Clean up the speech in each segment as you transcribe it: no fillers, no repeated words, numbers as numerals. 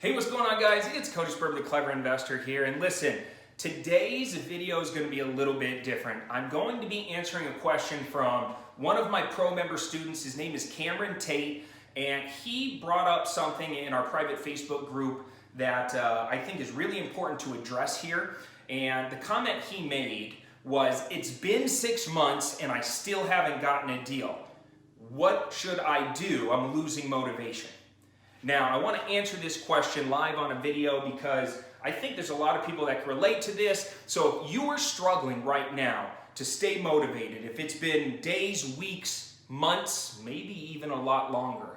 Hey, what's going on, guys? It's Cody Sperber, the Clever Investor here. And listen, today's video is going to be a little bit different. I'm going to be answering a question from one of my pro member students. His name is Tate, and he brought up something in our private Facebook group that I think is really important to address here. And the comment he made was, it's been 6 months and I still haven't gotten a deal. What should I do? I'm losing motivation. Now, I want to answer this question live on a video because I think there's a lot of people that can relate to this. So if you are struggling right now to stay motivated, if it's been days, weeks, months, maybe even a lot longer,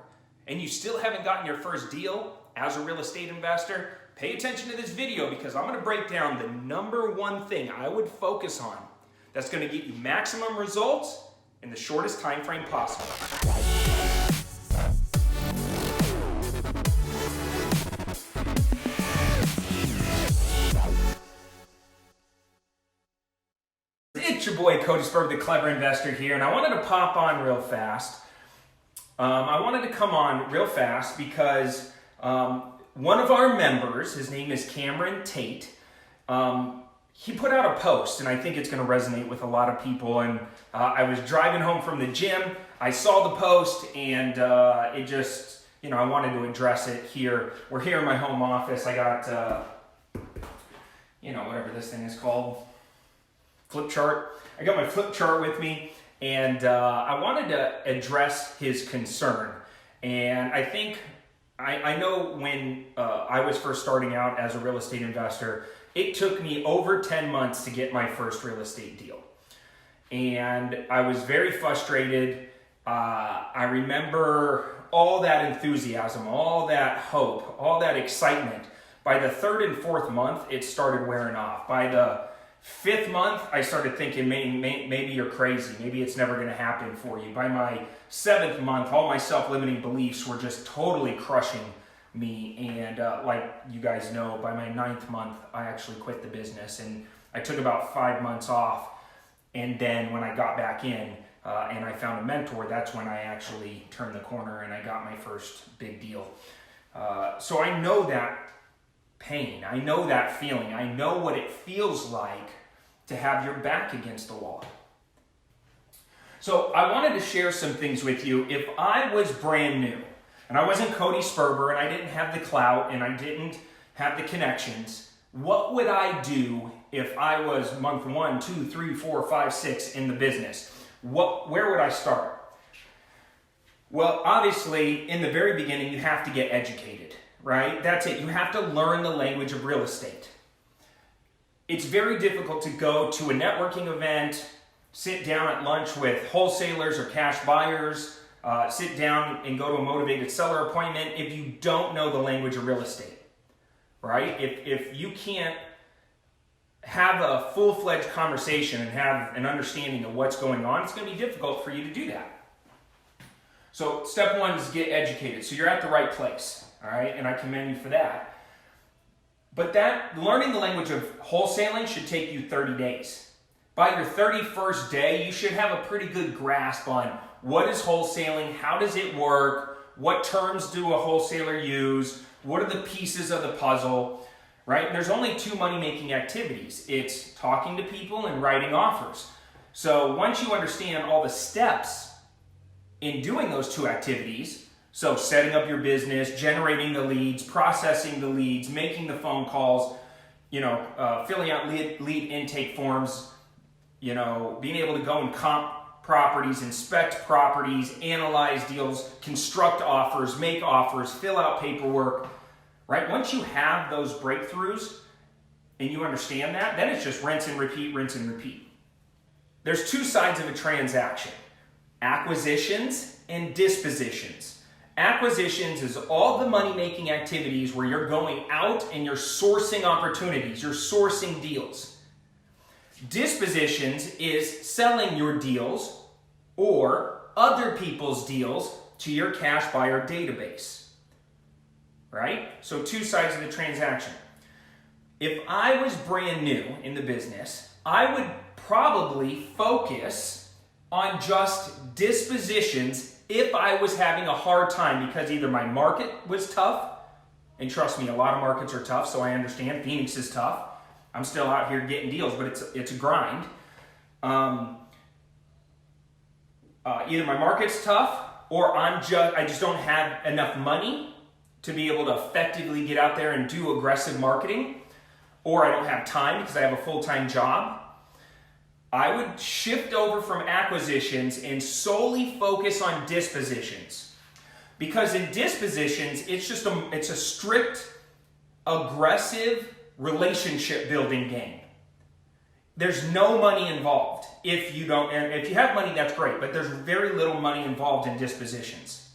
and you still haven't gotten your first deal as a real estate investor, pay attention to this video because I'm going to break down the number one thing I would focus on that's going to get you maximum results in the shortest time frame possible. It's your boy Cody Sperber, the Clever Investor here, and I wanted to pop on real fast. I wanted to come on real fast because one of our members, his name is Tate, he put out a post, and I think it's going to resonate with a lot of people. And I was driving home from the gym, I saw the post, and it just, I wanted to address it here. We're here in my home office. I got, whatever this thing is called, flip chart. I got my flip chart with me, and I wanted to address his concern. And I think, I know when I was first starting out as a real estate investor, it took me over 10 months to get my first real estate deal. And I was very frustrated. I remember all that enthusiasm, all that hope, all that excitement. By the third and fourth month, it started wearing off. By the fifth month, I started thinking, maybe you're crazy. Maybe it's never going to happen for you. By my seventh month, all my self-limiting beliefs were just totally crushing me. And like you guys know, by my ninth month, I actually quit the business. And I took about 5 months off. And then when I got back in and I found a mentor, that's when I actually turned the corner and I got my first big deal. So I know that pain. I know that feeling. I know what it feels like to have your back against the wall. So I wanted to share some things with you. If I was brand new and I wasn't Cody Sperber and I didn't have the clout and I didn't have the connections, what would I do if I was month 1, 2, 3, 4, 5, 6 in the business? Where would I start? Well, obviously, in the very beginning, you have to get educated. Right? That's it. You have to learn the language of real estate. It's very difficult to go to a networking event, sit down at lunch with wholesalers or cash buyers, sit down and go to a motivated seller appointment if you don't know the language of real estate. Right? If you can't have a full-fledged conversation and have an understanding of what's going on, it's going to be difficult for you to do that. So step 1 is get educated. So you're at the right place. All right, and I commend you for that. But that learning the language of wholesaling should take you 30 days. By your 31st day, you should have a pretty good grasp on what is wholesaling, how does it work, what terms do a wholesaler use, what are the pieces of the puzzle, right? And there's only 2 money-making activities. It's talking to people and writing offers. So once you understand all the steps in doing those 2 activities, so setting up your business, generating the leads, processing the leads, making the phone calls, filling out lead intake forms, being able to go and comp properties, inspect properties, analyze deals, construct offers, make offers, fill out paperwork, right? Once you have those breakthroughs and you understand that, then it's just rinse and repeat, rinse and repeat. There's 2 sides of a transaction: acquisitions and dispositions. Acquisitions is all the money-making activities where you're going out and you're sourcing opportunities, you're sourcing deals. Dispositions is selling your deals or other people's deals to your cash buyer database, right? So 2 sides of the transaction. If I was brand new in the business, I would probably focus on just dispositions if I was having a hard time because either my market was tough And trust me, a lot of markets are tough, so I understand. Phoenix is tough. I'm still out here getting deals, but it's a grind. Either my market's tough, or I just don't have enough money to be able to effectively get out there and do aggressive marketing, or I don't have time because I have a full-time job. I would shift over from acquisitions and solely focus on dispositions. Because in dispositions, it's a strict, aggressive relationship building game. There's no money involved. If you have money, that's great, but there's very little money involved in dispositions.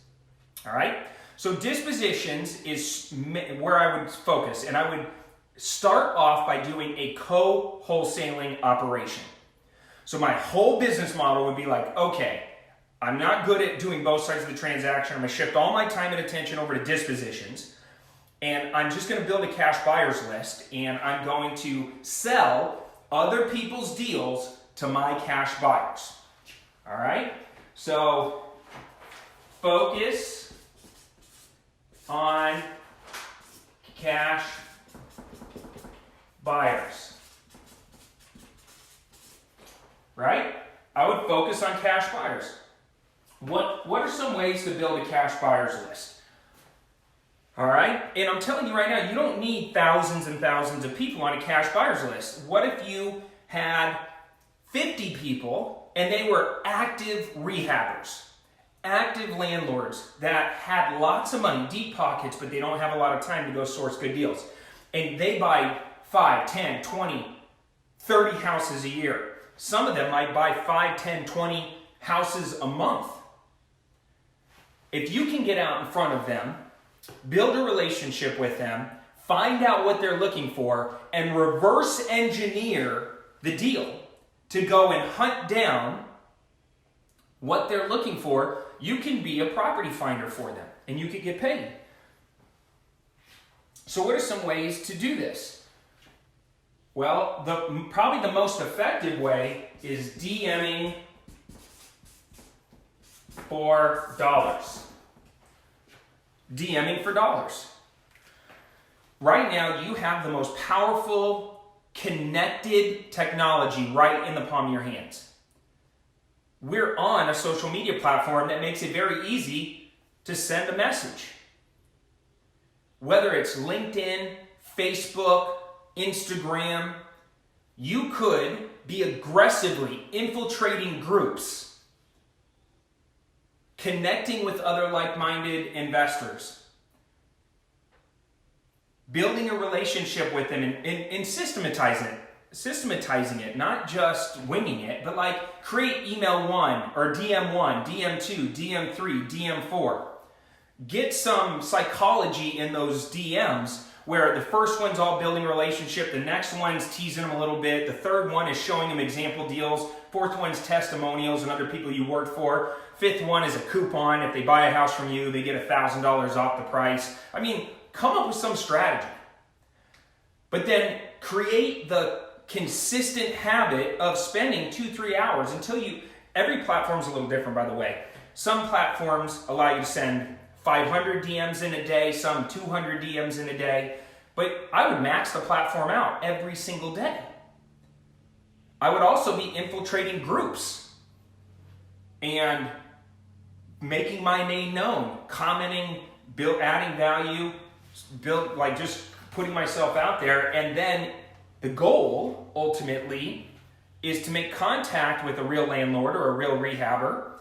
All right? So dispositions is where I would focus, and I would start off by doing a co-wholesaling operation. So my whole business model would be like, okay, I'm not good at doing both sides of the transaction. I'm going to shift all my time and attention over to dispositions, and I'm just going to build a cash buyers list, and I'm going to sell other people's deals to my cash buyers. All right? So focus on cash buyers. Right? I would focus on cash buyers. What are some ways to build a cash buyers list? All right? And I'm telling you right now, you don't need thousands and thousands of people on a cash buyers list. What if you had 50 people and they were active rehabbers, active landlords that had lots of money, deep pockets, but they don't have a lot of time to go source good deals. And they buy 5, 10, 20, 30 houses a year. Some of them might buy 5, 10, 20 houses a month. If you can get out in front of them, build a relationship with them, find out what they're looking for, and reverse engineer the deal to go and hunt down what they're looking for, you can be a property finder for them, and you can get paid. So what are some ways to do this? Well, probably the most effective way is DMing for dollars. DMing for dollars. Right now, you have the most powerful, connected technology right in the palm of your hands. We're on a social media platform that makes it very easy to send a message. Whether it's LinkedIn, Facebook, Instagram, you could be aggressively infiltrating groups, connecting with other like-minded investors, building a relationship with them and systematizing it, not just winging it, but like create email 1 or DM 1, DM 2, DM 3, DM 4. Get some psychology in those DMs where the first one's all building a relationship, the next one's teasing them a little bit, the third one is showing them example deals, fourth one's testimonials and other people you worked for, fifth one is a coupon. If they buy a house from you, they get $1,000 off the price. I mean, come up with some strategy. But then create the consistent habit of spending 2-3 hours until every platform's a little different, by the way. Some platforms allow you to send 500 DMs in a day, some 200 DMs in a day, but I would max the platform out every single day. I would also be infiltrating groups and making my name known, commenting, adding value, just putting myself out there, and then the goal ultimately is to make contact with a real landlord or a real rehabber,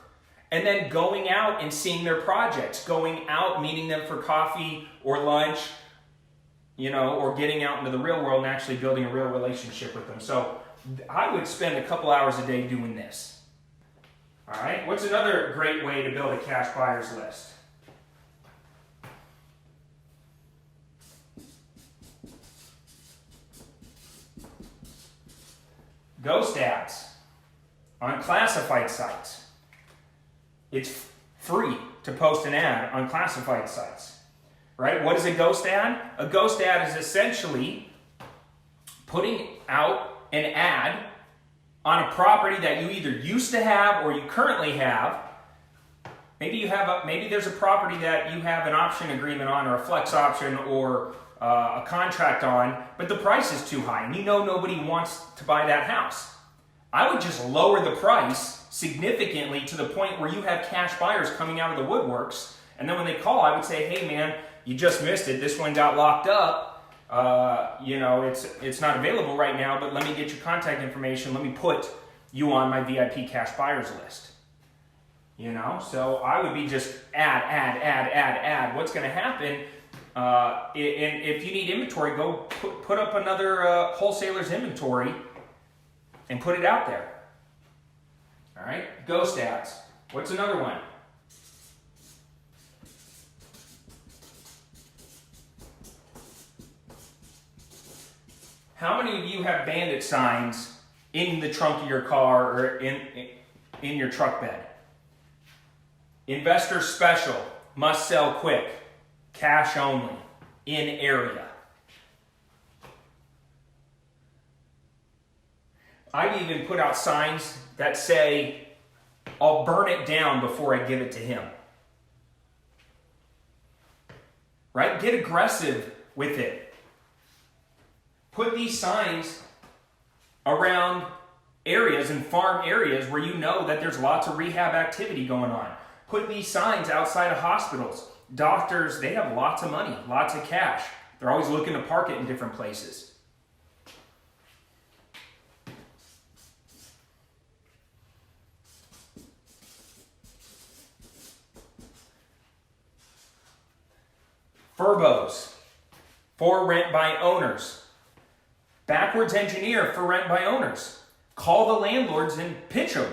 and then going out and seeing their projects, going out, meeting them for coffee or lunch, or getting out into the real world and actually building a real relationship with them. So I would spend a couple hours a day doing this. All right, what's another great way to build a cash buyers list? Ghost ads on classified sites. It's free to post an ad on classified sites, right? What is a ghost ad? A ghost ad is essentially putting out an ad on a property that you either used to have or you currently have, maybe there's a property that you have an option agreement on, or a flex option, or a contract on, but the price is too high and you know nobody wants to buy that house. I would just lower the price significantly to the point where you have cash buyers coming out of the woodworks, and then when they call, I would say, hey man, you just missed it. This one got locked up. It's not available right now, but let me get your contact information. Let me put you on my VIP cash buyers list. So I would be just add. What's going to happen? And if you need inventory, go put up another wholesaler's inventory and put it out there. All right, ghost ads. What's another one? How many of you have Bandit Signs in the trunk of your car or in your truck bed? Investor special, must sell quick, cash only, in area. I've even put out signs that say, I'll burn it down before I give it to him. Right? Get aggressive with it. Put these signs around areas and farm areas where you know that there's lots of rehab activity going on. Put these signs outside of hospitals. Doctors, they have lots of money, lots of cash. They're always looking to park it in different places. Furbos, for rent by owners. Backwards engineer for rent by owners. Call the landlords and pitch them.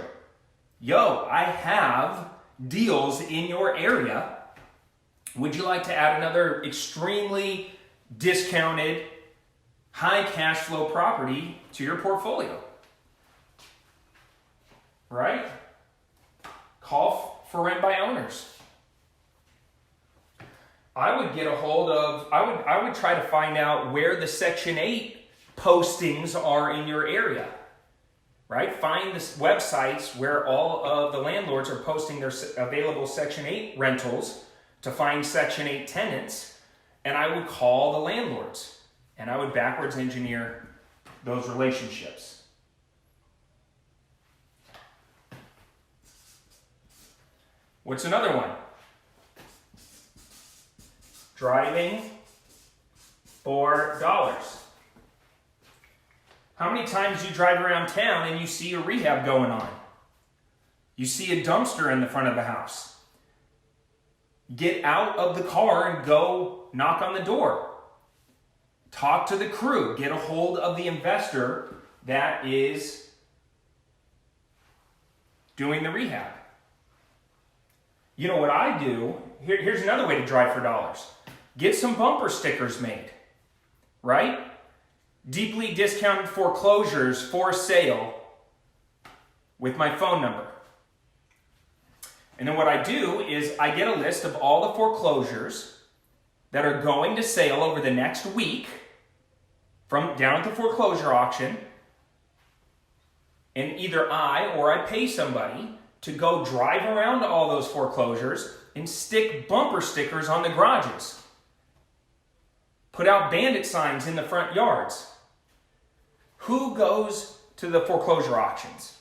Yo, I have deals in your area. Would you like to add another extremely discounted, high cash flow property to your portfolio? Right? Call for rent by owners. I would get a hold of, I would try to find out where the Section 8 postings are in your area, right? Find the websites where all of the landlords are posting their available Section 8 rentals to find Section 8 tenants, and I would call the landlords, and I would backwards engineer those relationships. What's another one? Driving for dollars. How many times do you drive around town and you see a rehab going on? You see a dumpster in the front of the house. Get out of the car and go knock on the door. Talk to the crew. Get a hold of the investor that is doing the rehab. You know what I do? Here's another way to drive for dollars. Get some bumper stickers made, right? Deeply discounted foreclosures for sale with my phone number. And then what I do is I get a list of all the foreclosures that are going to sale over the next week from down at the foreclosure auction. And either I or I pay somebody to go drive around to all those foreclosures and stick bumper stickers on the garages. Put out bandit signs in the front yards. Who goes to the foreclosure auctions?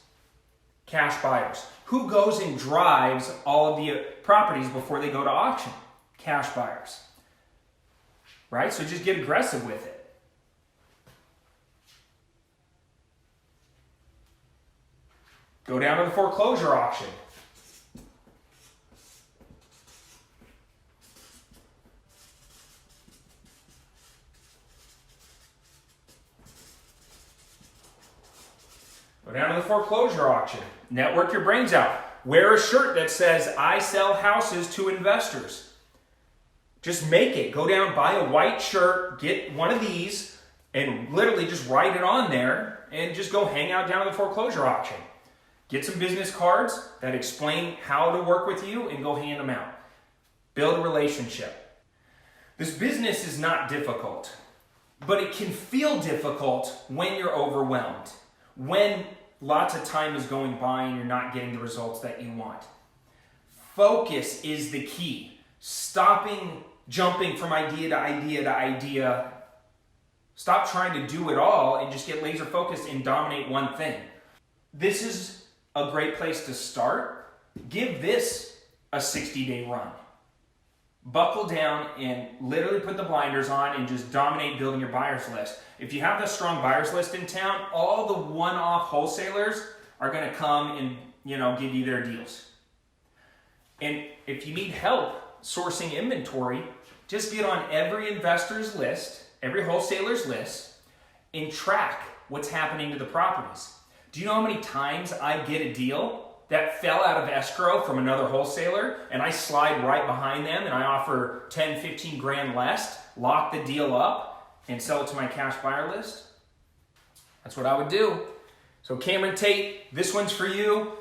Cash buyers. Who goes and drives all of the properties before they go to auction? Cash buyers. Right? So just get aggressive with it. Go down to the foreclosure auction. Go down to the foreclosure auction. Network your brains out. Wear a shirt that says, I sell houses to investors. Just make it. Go down, buy a white shirt, get one of these, and literally just write it on there, and just go hang out down at the foreclosure auction. Get some business cards that explain how to work with you and go hand them out. Build a relationship. This business is not difficult, but it can feel difficult when you're overwhelmed. When lots of time is going by and you're not getting the results that you want. Focus is the key. Stopping jumping from idea to idea to idea. Stop trying to do it all and just get laser focused and dominate one thing. This is a great place to start. Give this a 60-day run. Buckle down and literally put the blinders on and just dominate building your buyers list. If you have a strong buyers list in town, all the one-off wholesalers are going to come and give you their deals. And if you need help sourcing inventory, just get on every investor's list, every wholesaler's list, and track what's happening to the properties. Do you know how many times I get a deal that fell out of escrow from another wholesaler and I slide right behind them and I offer 10, 15 grand less, lock the deal up, and sell it to my cash buyer list? That's what I would do. So Cameron Tate, this one's for you.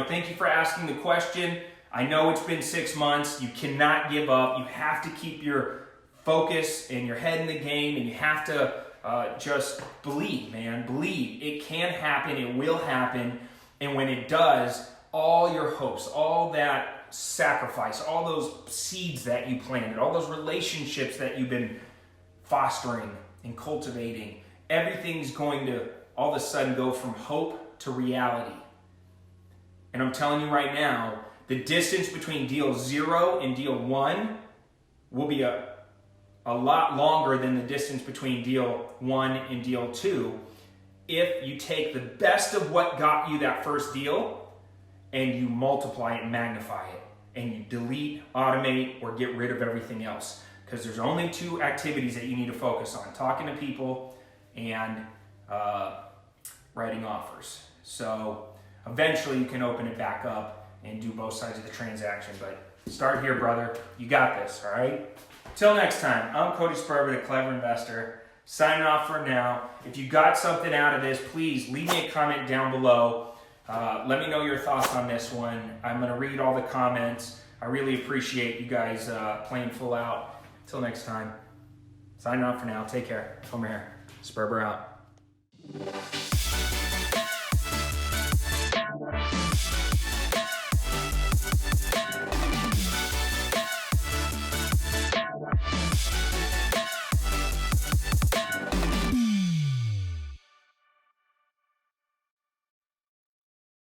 Thank you for asking the question. I know it's been 6 months. You cannot give up. You have to keep your focus and your head in the game, and you have to just believe, man. Believe. It can happen. It will happen. And when it does, all your hopes, all that sacrifice, all those seeds that you planted, all those relationships that you've been fostering and cultivating, everything's going to all of a sudden go from hope to reality. And I'm telling you right now, the distance between deal 0 and deal 1 will be a lot longer than the distance between deal 1 and deal 2 if you take the best of what got you that first deal and you multiply it and magnify it, and you delete, automate, or get rid of everything else. Because there's only 2 activities that you need to focus on: talking to people and writing offers. So eventually you can open it back up and do both sides of the transaction. But start here, brother. You got this, all right? Till next time, I'm Cody Sperber, the Clever Investor, signing off for now. If you got something out of this, please leave me a comment down below. Let me know your thoughts on this one. I'm going to read all the comments. I really appreciate you guys playing full out. Till next time, signing off for now. Take care. Over here. Sperber out.